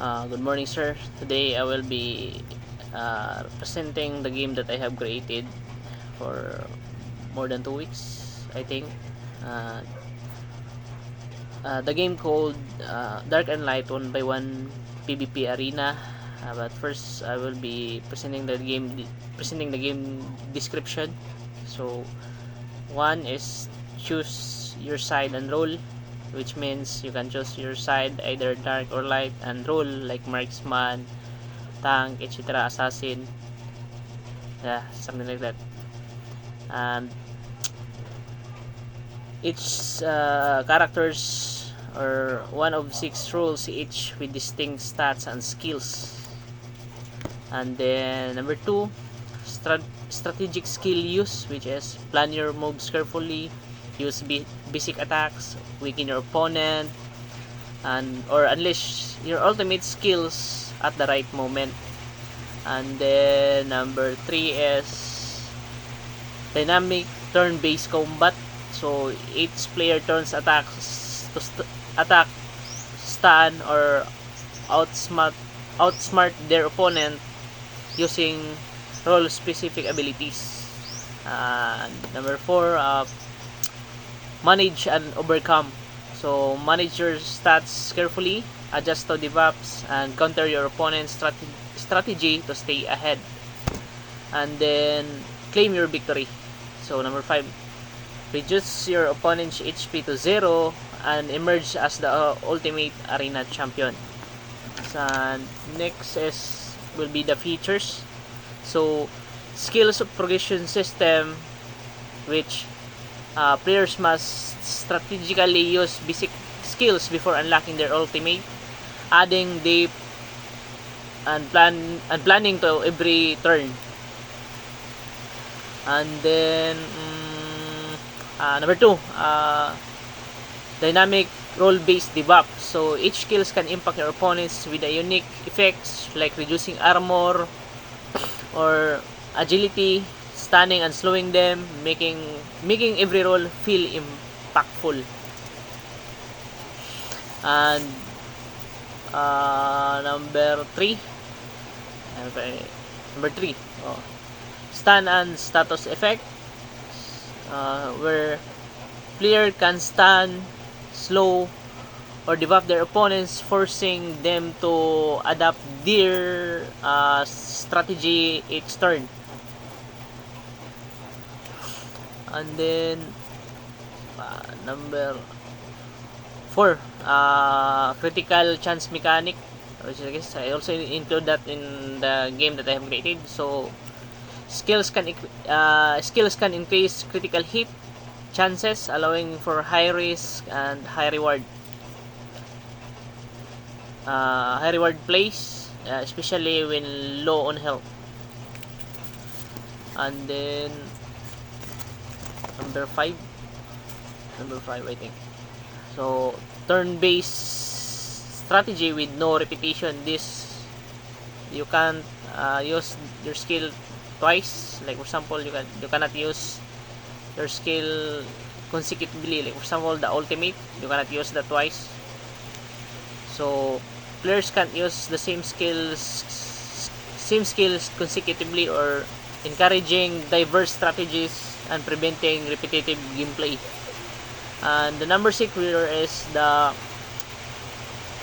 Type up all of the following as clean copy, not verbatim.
Good morning, sir. Today I will be presenting the game that I have created for more than 2 weeks, I think. Uh, the game called Dark and Light 1 by 1 PvP Arena. But first, I will be presenting the game description. So, one is choose your side and roll, which means you can choose your side either dark or light and roll like marksman, tank, etc., assassin, yeah, something like that. And each characters or one of 6 roles each with distinct stats and skills. And then number 2, strategic skill use, which is plan your moves carefully, use basic attacks, weaken your opponent, and or unleash your ultimate skills at the right moment. And then number 3 is dynamic turn-based combat. So each player turns attacks to attack, stun, or outsmart their opponent using role-specific abilities. Number 4, manage and overcome. So manage your stats carefully, adjust to debuffs, and counter your opponent's strategy to stay ahead. And then claim your victory. So number 5, reduce your opponent's HP to 0 and emerge as the ultimate arena champion. And next will be the features. So skills of progression system, which players must strategically use basic skills before unlocking their ultimate, adding depth and planning to every turn. And then number 2, dynamic role-based debuff. So each skills can impact your opponents with a unique effects like reducing armor or agility, stunning and slowing them, making every roll feel impactful. And number 3, stun and status effect, where player can stun, slow, or debuff their opponents, forcing them to adapt their strategy each turn. And then number 4, critical chance mechanic, which I guess I also include that in the game that I have created. So skills can increase critical hit chances, allowing for high risk and high reward plays, especially when low on health. And then number 5, I think. So turn-based strategy with no repetition. This you can't use your skill twice. Like for example, you cannot use your skill consecutively. Like for example, the ultimate, you cannot use that twice. So players can't use the same skills consecutively, or encouraging diverse strategies and preventing repetitive gameplay. And the number 6 here is the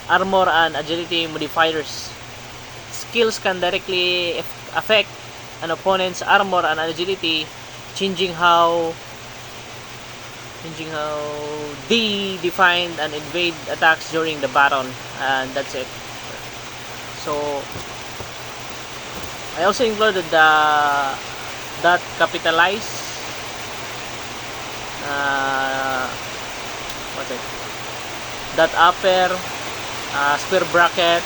armor and agility modifiers. Skills can directly affect an opponent's armor and agility, changing how they define and evade attacks during the battle. And that's it. So I also included the dot capitalize, what's it, dot upper, square brackets,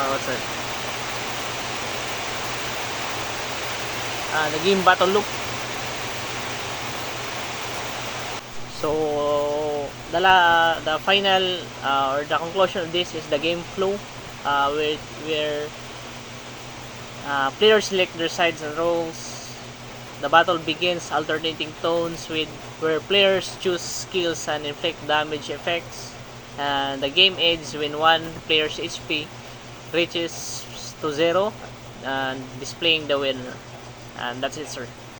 what's it, the game battle loop. So the final or the conclusion of this is the game flow, where players select their sides and roles. The battle begins alternating tones where players choose skills and inflict damage effects. And the game ends when one player's HP reaches to 0 and displaying the winner. And that's it, sir.